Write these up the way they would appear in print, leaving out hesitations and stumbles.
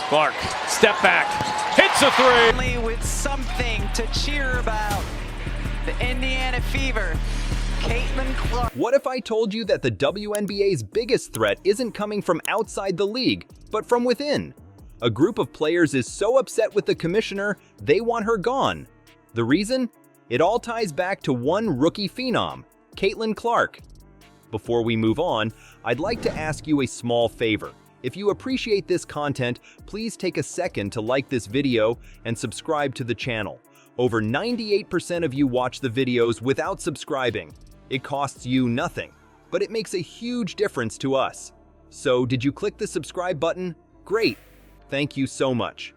Clark, step back, hits a three. With something to cheer about. The Indiana Fever, Caitlin Clark. What if I told you that the WNBA's biggest threat isn't coming from outside the league, but from within? A group of players is so upset with the commissioner, they want her gone. The reason? It all ties back to one rookie phenom, Caitlin Clark. Before we move on, I'd like to ask you a small favor. If you appreciate this content, please take a second to like this video and subscribe to the channel. Over 98% of you watch the videos without subscribing. It costs you nothing, but it makes a huge difference to us. So, did you click the subscribe button? Great! Thank you so much.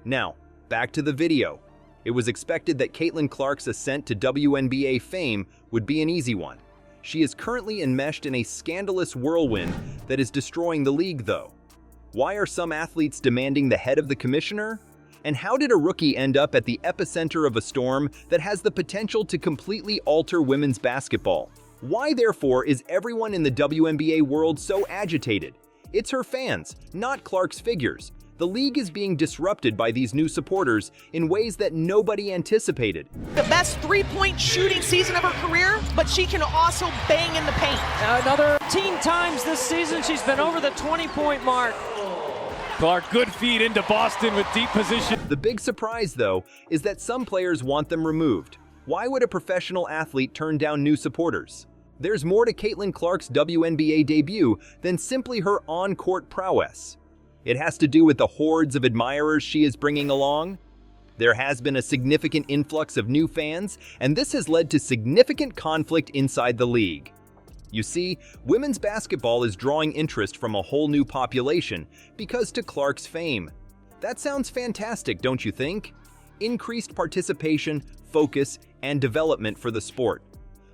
Now, back to the video. It was expected that Caitlin Clark's ascent to WNBA fame would be an easy one. She is currently enmeshed in a scandalous whirlwind that is destroying the league, though. Why are some athletes demanding the head of the commissioner? And how did a rookie end up at the epicenter of a storm that has the potential to completely alter women's basketball? Why, therefore, is everyone in the WNBA world so agitated? It's her fans, not Clark's figures. The league is being disrupted by these new supporters in ways that nobody anticipated. The best three-point shooting season of her career, but she can also bang in the paint. Another 13 times this season she's been over the 20-point mark. Clark, good feed into Boston with deep position. The big surprise, though, is that some players want them removed. Why would a professional athlete turn down new supporters? There's more to Caitlin Clark's WNBA debut than simply her on-court prowess. It has to do with the hordes of admirers she is bringing along. There has been a significant influx of new fans, and this has led to significant conflict inside the league. You see, women's basketball is drawing interest from a whole new population because to Clark's fame. That sounds fantastic, don't you think? Increased participation, focus, and development for the sport.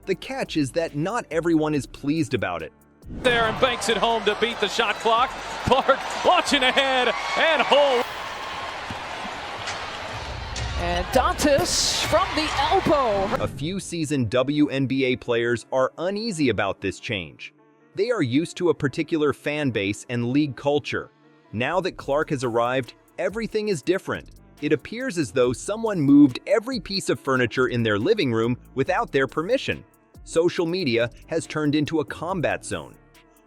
The catch is that not everyone is pleased about it. There and banks it home to beat the shot clock. Clark launching ahead and hold. And Dantas from the elbow. A few seasoned WNBA players are uneasy about this change. They are used to a particular fan base and league culture. Now that Clark has arrived, everything is different. It appears as though someone moved every piece of furniture in their living room without their permission. Social media has turned into a combat zone.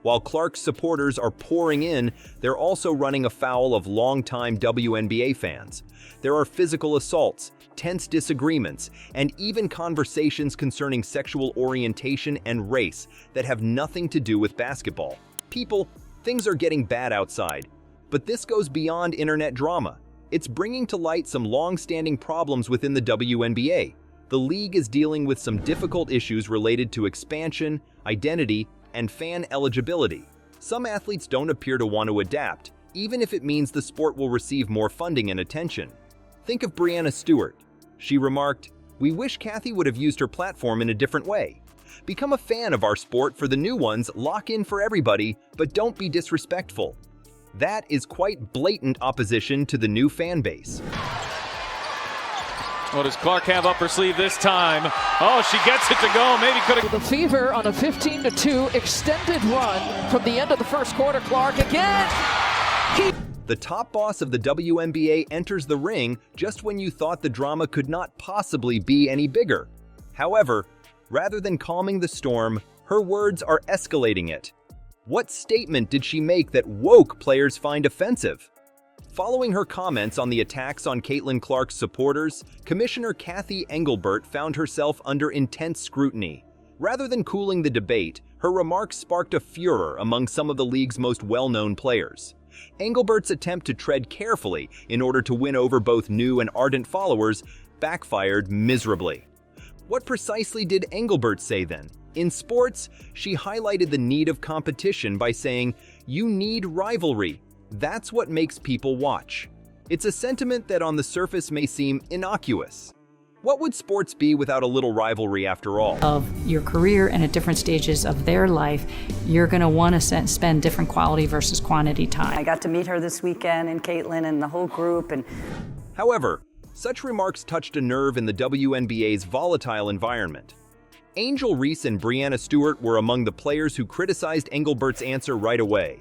While Clark's supporters are pouring in, they're also running afoul of longtime WNBA fans. There are physical assaults, tense disagreements, and even conversations concerning sexual orientation and race that have nothing to do with basketball. People, things are getting bad outside. But this goes beyond internet drama. It's bringing to light some long-standing problems within the WNBA. The league is dealing with some difficult issues related to expansion, identity, and fan eligibility. Some athletes don't appear to want to adapt, even if it means the sport will receive more funding and attention. Think of Breanna Stewart. She remarked, "We wish Kathy would have used her platform in a different way. Become a fan of our sport for the new ones, lock in for everybody, but don't be disrespectful." That is quite blatant opposition to the new fan base. What does Clark have up her sleeve this time? Oh, she gets it to go. Maybe could have. The Fever on a 15-2 extended run from the end of the first quarter. Clark again. The top boss of the WNBA enters the ring just when you thought the drama could not possibly be any bigger. However, rather than calming the storm, her words are escalating it. What statement did she make that woke players find offensive? Following her comments on the attacks on Caitlin Clark's supporters, Commissioner Cathy Engelbert found herself under intense scrutiny. Rather than cooling the debate, her remarks sparked a furor among some of the league's most well-known players. Engelbert's attempt to tread carefully in order to win over both new and ardent followers backfired miserably. What precisely did Engelbert say then? In sports, she highlighted the need of competition by saying, "You need rivalry. That's what makes people watch." It's a sentiment that on the surface may seem innocuous. What would sports be without a little rivalry after all? Of your career and at different stages of their life, you're going to want to spend different quality versus quantity time. I got to meet her this weekend and Caitlin and the whole group. However, such remarks touched a nerve in the WNBA's volatile environment. Angel Reese and Breanna Stewart were among the players who criticized Engelbert's answer right away.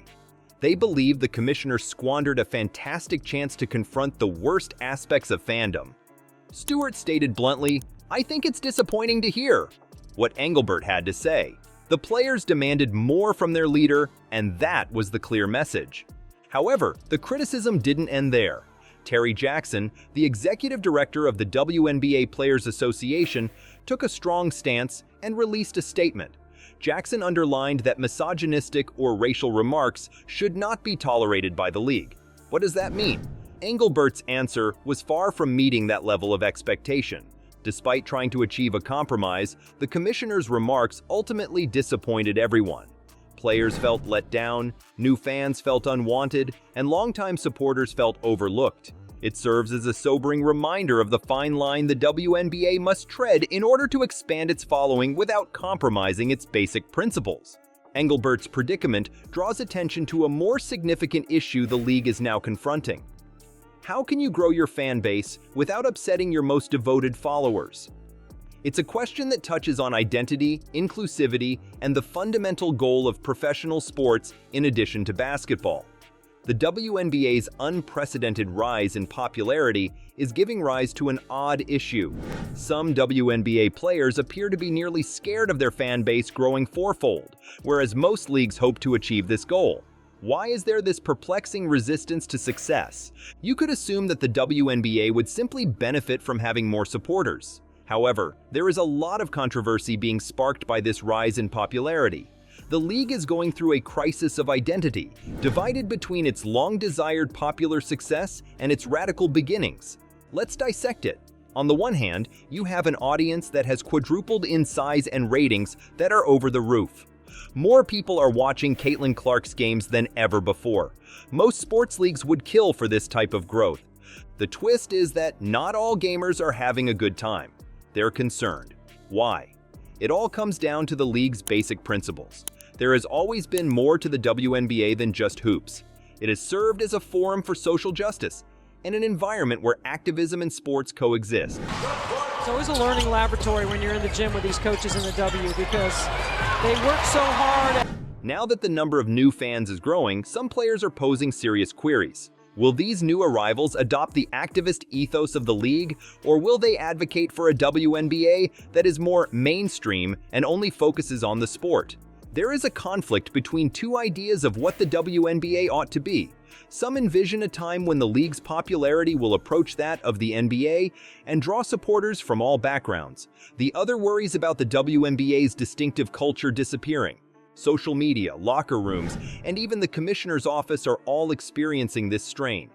They believe the commissioner squandered a fantastic chance to confront the worst aspects of fandom. Stewart stated bluntly, "I think it's disappointing to hear what Engelbert had to say. The players demanded more from their leader, and that was the clear message." However, the criticism didn't end there. Terry Jackson, the executive director of the WNBA Players Association, took a strong stance and released a statement. Jackson underlined that misogynistic or racial remarks should not be tolerated by the league. What does that mean? Engelbert's answer was far from meeting that level of expectation. Despite trying to achieve a compromise, the commissioner's remarks ultimately disappointed everyone. Players felt let down, new fans felt unwanted, and longtime supporters felt overlooked. It serves as a sobering reminder of the fine line the WNBA must tread in order to expand its following without compromising its basic principles. Engelbert's predicament draws attention to a more significant issue the league is now confronting. How can you grow your fan base without upsetting your most devoted followers? It's a question that touches on identity, inclusivity, and the fundamental goal of professional sports in addition to basketball. The WNBA's unprecedented rise in popularity is giving rise to an odd issue. Some WNBA players appear to be nearly scared of their fan base growing fourfold, whereas most leagues hope to achieve this goal. Why is there this perplexing resistance to success? You could assume that the WNBA would simply benefit from having more supporters. However, there is a lot of controversy being sparked by this rise in popularity. The league is going through a crisis of identity, divided between its long-desired popular success and its radical beginnings. Let's dissect it. On the one hand, you have an audience that has quadrupled in size and ratings that are over the roof. More people are watching Caitlin Clark's games than ever before. Most sports leagues would kill for this type of growth. The twist is that not all gamers are having a good time. They're concerned. Why? It all comes down to the league's basic principles. There has always been more to the WNBA than just hoops. It has served as a forum for social justice and an environment where activism and sports coexist. It's always a learning laboratory when you're in the gym with these coaches in the W because they work so hard. Now that the number of new fans is growing, some players are posing serious queries. Will these new arrivals adopt the activist ethos of the league, or will they advocate for a WNBA that is more mainstream and only focuses on the sport? There is a conflict between two ideas of what the WNBA ought to be. Some envision a time when the league's popularity will approach that of the NBA and draw supporters from all backgrounds. The other worries about the WNBA's distinctive culture disappearing. Social media, locker rooms, and even the commissioner's office are all experiencing this strain.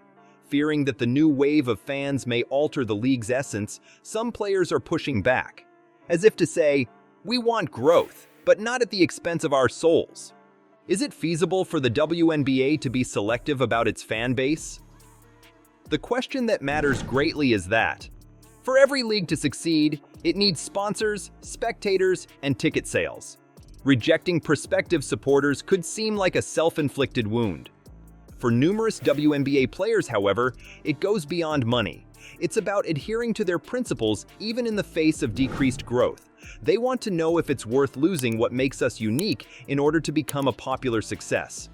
Fearing that the new wave of fans may alter the league's essence, some players are pushing back, as if to say, "We want growth, but not at the expense of our souls." Is it feasible for the WNBA to be selective about its fan base? The question that matters greatly is that, for every league to succeed, it needs sponsors, spectators, and ticket sales. Rejecting prospective supporters could seem like a self-inflicted wound. For numerous WNBA players, however, it goes beyond money. It's about adhering to their principles even in the face of decreased growth. They want to know if it's worth losing what makes us unique in order to become a popular success.